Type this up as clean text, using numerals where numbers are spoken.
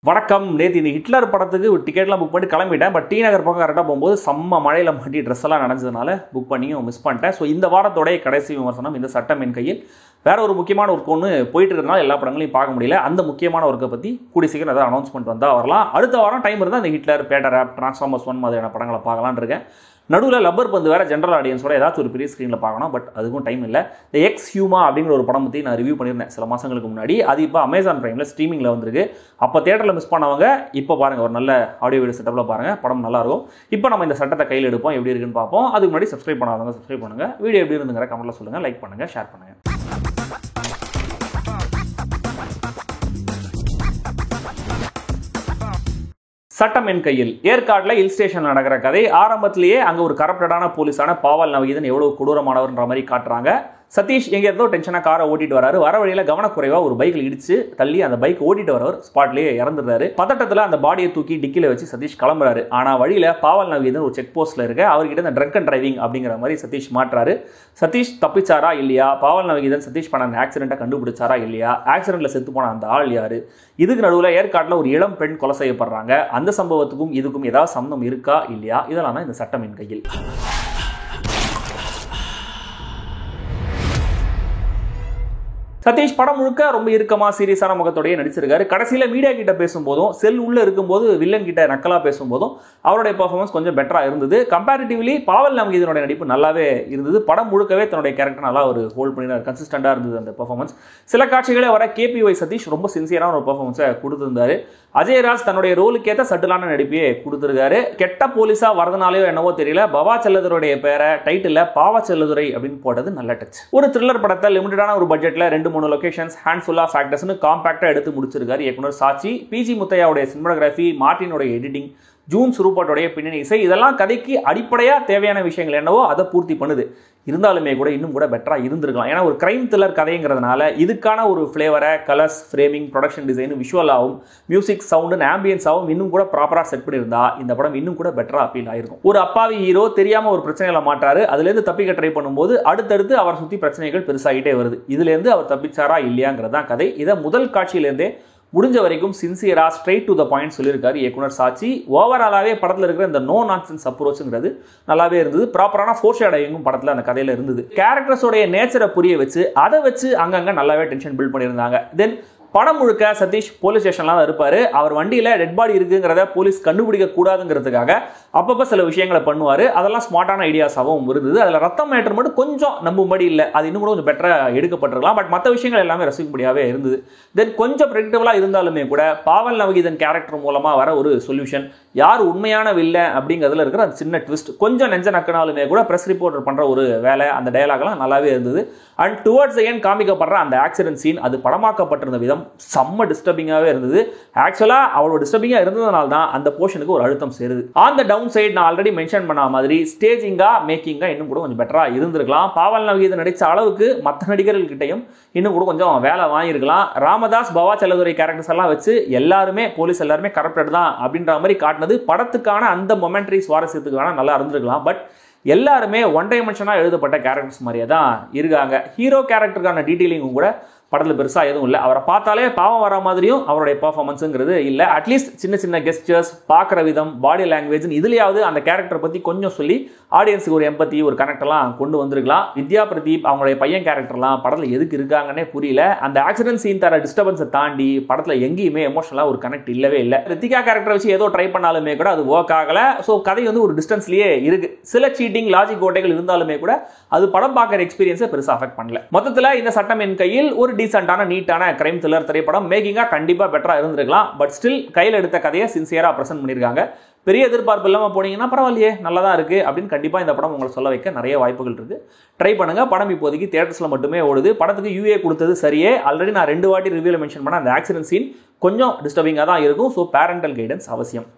வணக்கம். நேற்று இந்த ஹிட்லர் படத்துக்கு ஒரு டிக்கெட்லாம் புக் பண்ணி கிளம்பிட்டேன். பட் டி நகர் பக்கம் கரெக்டாக போகும்போது செம்ம மழையில் மாட்டி ட்ரெஸ் எல்லாம் நனைஞ்சதுனால புக் பண்ணியும் மிஸ் பண்ணிட்டேன். ஸோ இந்த வாரத்தோடைய கடைசி விமர்சனம் இந்த சட்டம் என் கையில். வேற ஒரு முக்கியமான ஒர்க் ஒன்று போயிட்டு இருக்கிறதுனால எல்லா படங்களையும் பார்க்க முடியல. அந்த முக்கியமான ஒர்க்கை பற்றி கூடி சீக்கிரம் ஏதாவது அனௌன்ஸ்மெண்ட் வந்தால் வரலாம். அடுத்த வாரம் டைம் இருந்தால் இந்த ஹிட்லர், பேட்டர் ஆப், டிரான்ஸ்ஃபார்மர்ஸ் 1 மாதிரியான படங்களை பார்க்கலான்னு இருக்கேன். நடுவில் லப்பர் பந்து வேறு ஜென்ரல் ஆடியன்ஸோட ஏதாச்சும் ஒரு பெரிய ஸ்க்ரீனில் பார்க்கணும். பட் அதுக்கும் டைம் இல்லை. இந்த எக்ஸ் ஹியூமா அப்படிங்கிற ஒரு படம் பற்றி நான் ரிவ்யூ பண்ணியிருந்தேன் சில மாதங்களுக்கு முன்னாடி. அது இப்போ அமேசான் பிரைமில் ஸ்ட்ரீமிங்கில் வந்திருக்கு. அப்போ தேட்டரில் மிஸ் பண்ணவங்க இப்போ பாருங்கள், ஒரு நல்ல ஆடியோ வீடியோ செட்டப்பில் பாருங்கள், படம் நல்லாயிருக்கும். இப்போ நம்ம இந்த சட்டத்தை கையில் எடுப்போம், எப்படி இருக்குன்னு பார்ப்போம். அதுக்கு முன்னாடி சப்ஸ்கிரைப் பண்ணாதவங்க சப்ஸ்கிரைப் பண்ணுங்கள். வீடியோ எப்படி இருந்துங்கிற கமெண்ட்டில் சொல்லுங்கள், லைக் பண்ணுங்கள், ஷேர் பண்ணுங்கள். சட்டம் என் கையில். ஏற்காட்டில் ஹில் ஸ்டேஷன் நடக்கிற கதை. ஆரம்பத்திலேயே அங்கே ஒரு கரப்டடான போலீஸான பாவல் நவகீதன் எவ்வளவு கொடூரமானவர்ன்ற மாதிரி காட்டுறாங்க. சதீஷ் எங்கே இருந்தோ டென்ஷனாக காரை ஓட்டிட்டு வராரு. வர வழியில் கவனக்குறைவாக ஒரு பைக்கில் இடிச்சு தள்ளி அந்த பைக் ஓட்டிட்டு வரவர் ஸ்பாட்லேயே இறந்துடுறாரு. பதட்டத்தில் அந்த பாடியை தூக்கி டிக்கில வச்சு சதீஷ் கிளம்புறாரு. ஆனால் வழியில் பாவல் நவகீதன் ஒரு செக் போஸ்ட்டில் இருக்க அவர்கிட்ட இந்த ட்ரங்க் அண்ட் டிரைவிங் அப்படிங்கிற மாதிரி சதீஷ் மாட்டுறாரு. சதீஷ் தப்பிச்சாரா இல்லையா? பாவல் நவகீதன் சதீஷ் பண்ண அந்த ஆக்சிடென்ட்டை கண்டுபிடிச்சாரா இல்லையா? ஆக்சிடென்ட்டில் செத்து போன அந்த ஆள் யாரு? இதுக்கு நடுவில் ஏற்காட்டில் ஒரு இளம் பெண் கொலை செய்யப்படுறாங்க. அந்த சம்பவத்துக்கும் இதுக்கும் ஏதாவது சம்பந்தம் இருக்கா இல்லையா? இதெல்லாம் தான் இந்த சட்டம் என் கையில். சதீஷ் படம் முழுக்க ரொம்ப இறுக்கமா சீரியஸான முகத்தோடய நடிச்சிருக்காரு. கடைசியில் மீடியா கிட்ட பேசும்போதும் செல் உள்ள இருக்கும்போது வில்லன் கிட்ட நக்கலா பேசும்போதும் அவருடைய பெர்ஃபார்மன்ஸ் கொஞ்சம் பெட்டரா இருந்தது. கம்பேரிட்டிவ்லி பாவல் நவகீதனுடைய நடிப்பு நல்லாவே இருந்தது. படம் முழுக்கவே தன்னுடைய கேரக்டர் நல்லா ஒரு ஹோல்ட் பண்ணி கன்சிஸ்டண்டா இருந்தது அந்த பெர்ஃபார்மன்ஸ். சில காட்சிகளே வர கேபிஒய் சதீஷ் ரொம்ப சின்சியரான ஒரு பெர்ஃபார்மன்ஸை கொடுத்திருந்தாரு. அஜயராஜ் தன்னுடைய ரோலுக்கேற்ற சட்டிலான நடிப்பையே கொடுத்திருக்காரு. கெட்ட போலீஸா வரதுனாலயோ என்னவோ தெரியல, பவா செல்லதுரையுடைய பேரை டைட்டில் பாவா செல்லதுரை அப்படின்னு போட்டது நல்ல டச். ஒரு த்ரில்லர் படத்தை லிமிட்டடான ஒரு பட்ஜெட்ல 2-3 லொகேஷன்ஸ், ஹேண்ட்ஃபுல் ஆஃப் ஃபேக்டர்ஸ்னு காம்பாக்டா எடுத்து முடிச்சிருக்காரு இயக்குனர் சாச்சி. பிஜி முத்தையாவுடைய சினிமாட்டோகிராஃபி, மார்ட்டினுடைய எடிட்டிங், ஜூன் சுரூபாட்டோடைய பின்னணி இசை, இதெல்லாம் கதைக்கு அடிப்படையா தேவையான விஷயங்கள் என்னவோ அதை பூர்த்தி பண்ணுது. இருந்தாலுமே கூட இன்னும் கூட பெட்டரா இருந்திருக்கலாம். ஏன்னா ஒரு கிரைம் த்ரில்லர் கதைங்கிறதுனால இதுக்கான ஒரு ஃபிளேவரை, கலர்ஸ், ஃப்ரேமிங், ப்ரொடக்ஷன் டிசைன், விஷுவலாகவும், மியூசிக், சவுண்ட், ஆம்பியன்ஸாகவும் இன்னும் கூட ப்ராப்பரா செட் பண்ணியிருந்தா இந்த படம் இன்னும் கூட பெட்டரா அப்பீல் ஆயிருக்கும். ஒரு அப்பாவி ஹீரோ தெரியாம ஒரு பிரச்சனைகளை மாட்டாரு. அதுல இருந்து தப்பிக்க ட்ரை பண்ணும்போது அடுத்தடுத்து அவர் சுத்தி பிரச்சனைகள் பெருசாகிட்டே வருது. இதுல இருந்து அவர் தப்பிச்சாரா இல்லையாங்கிறதான் கதை. இதை முதல் காட்சியிலேருந்தே முடிஞ்ச வரைக்கும் சின்சியரா ஸ்ட்ரைட் டு த பாயிண்ட் சொல்லியிருக்காரு இயக்குனர் சாச்சி. ஓவராலாவே படத்தில் இருக்கிற இந்த நோ நான்சென்ஸ் அப்ரோச்ங்கிறது நல்லாவே இருந்தது. ப்ராப்பரான ஃபோர்ஷேடோயிங்கும் படத்தில் அந்த கதையில இருந்தது. கேரக்டர்ஸோடைய நேச்சரை புரிய வச்சு அதை வச்சு அங்கங்க நல்லாவே டென்ஷன் பில்ட் பண்ணியிருந்தாங்க. தென் படம் முழுக்க சதீஷ் போலீஸ் ஸ்டேஷன்லாம் தான் இருப்பாரு. அவர் வண்டியில டெட் பாடி இருக்குங்கிறத போலீஸ் கண்டுபிடிக்க கூடாதுங்கிறதுக்காக அப்பப்போ சில விஷயங்களை பண்ணுவாரு. அதெல்லாம் ஸ்மார்ட்டான ஐடியாஸாகவும் இருந்தது. அதில் ரத்தம் மேட்டர் மட்டும் கொஞ்சம் நம்பும்படி இல்லை. அது இன்னும் கூட கொஞ்சம் பெட்டரா எடுக்கப்பட்டிருக்கலாம். பட் மற்ற விஷயங்கள் எல்லாமே ரசிக்கும்படியாவே இருந்தது. தென் கொஞ்சம் ப்ரெடிக்டபிளா இருந்தாலுமே கூட பாவல் நவகீதன் கேரக்டர் மூலமா வர ஒரு சொல்யூஷன், யார் உண்மையான வில்லை அப்படிங்கிறதுல இருக்கிற அந்த சின்ன ட்விஸ்ட், கொஞ்சம் நெஞ்ச நக்கினாலுமே கூட பிரஸ் ரிப்போர்ட்டர் பண்ற ஒரு வேலை, அந்த டயலாக்லாம் நல்லாவே இருந்தது. அண்ட் டுவர்ட்ஸ் எண்ட் காமிக்கப்படுற அந்த ஆக்சிடென்ட் சீன், அது படமாக்கப்பட்டிருந்த விதம் செம்ம டிஸ்டர்பிங்காகவே இருந்தது. ஆக்சுவலா அவ்வளோ டிஸ்டர்பிங்கா இருந்ததுனால தான் அந்த போர்ஷனுக்கு ஒரு அழுத்தம் சேருது. ஆன் த டவுன் சைட் நான் ஆல்ரெடி மென்ஷன் பண்ண மாதிரி ஸ்டேஜிங்கா, மேக்கிங்கா இன்னும் கூட கொஞ்சம் பெட்டரா இருந்திருக்கலாம். பாவல் நவகீதன் நடிச்ச அளவுக்கு மற்ற நடிகர்கள் கிட்டையும் இன்னும் கூட கொஞ்சம் வேலை வாங்கியிருக்கலாம். ராமதாஸ், பவா செல்லதுரை கேரக்டர்ஸ் எல்லாம் வச்சு எல்லாருமே போலீஸ் எல்லாருமே கரப்டட் தான் அப்படின்ற மாதிரி காட்டினது படத்துக்கான அந்த மொமெண்ட்ரி சுவாரஸ்யத்துக்கு வேணா நல்லா இருந்திருக்கலாம். பட் எல்லாருமே ஒன் டைமென்ஷனாக எழுதப்பட்ட கேரக்டர்ஸ் மாதிரியே தான் இருக்காங்க. ஹீரோ கேரக்டருக்கான டீட்டெயிலிங்கும் கூட படத்தில் பெருசாக எதுவும் இல்லை. அவரை பார்த்தாலே பாவம் வர மாதிரியும் அவருடைய பர்ஃபார்மன்ஸுங்கிறது இல்லை. அட்லீஸ்ட் சின்ன சின்ன கெஸ்டர்ஸ், பார்க்குற விதம், பாடி லாங்குவேஜ், இதுலையாவது அந்த கேரக்டரை பற்றி கொஞ்சம் சொல்லி ஆடியன்ஸுக்கு ஒரு எம்பத்தி, ஒரு கனெக்டெல்லாம் கொண்டு வந்திருக்கலாம். வித்யா பிரதீப் அவங்களுடைய பையன் கேரக்டர்லாம் படத்தில் எதுக்கு இருக்காங்கன்னே புரியல. அந்த ஆக்சிடென்ட் சீன் தர டிஸ்டர்பன்ஸை தாண்டி படத்தில் எங்கேயுமே எமோஷனலாக ஒரு கனெக்ட் இல்லவே இல்லை. ரித்திகா கேரக்டரை வச்சு ஏதோ ட்ரை பண்ணாலுமே கூட அது ஒர்க் ஆகலை. ஸோ கதை வந்து ஒரு டிஸ்டன்ஸ்லேயே இருக்கு. சில சீட்டிங், லாஜிக் ஓட்டைகள் இருந்தாலுமே கூட அது படம் பார்க்குற எக்ஸ்பீரியன்ஸை பெருசாக அஃபெக்ட் பண்ணல. மொத்தத்தில் இந்த சட்டம் என் கையில் ஒரு டீசென்டான, நீட்டான கிரைம் த்ரில்லர் திரைப்படம். மேக்கிங்கா கண்டிப்பா பெட்டரா இருந்திருக்கலாம். பட் ஸ்டில் கையில் எடுத்த கதையை சின்சியரா பிரசன்ட் பண்ணியிருக்காங்க. பெரிய எதிர்பார்ப்பு இல்லாம போனீங்கன்னா பரவாயில்லையே, நல்லா தான் இருக்கு அப்படின்னு கண்டிப்பா இந்த படம் உங்களை சொல்ல வைக்க நிறைய வாய்ப்புகள் இருக்கு. ட்ரை பண்ணுங்க. படம் இப்போதைக்கு தியேட்டர்ஸ்ல மட்டுமே ஓடுது. படத்துக்கு யூஏ கொடுத்தது சரியே. ஆல்ரெடி நான் 2 வாட்டி ரிவ்யூல மென்ஷன் பண்ண அந்த ஆக்சிடென்ட் சீன் கொஞ்சம் டிஸ்டர்பிங்கா தான் இருக்கும். ஸோ பேரண்டல் கைடன்ஸ் அவசியம்.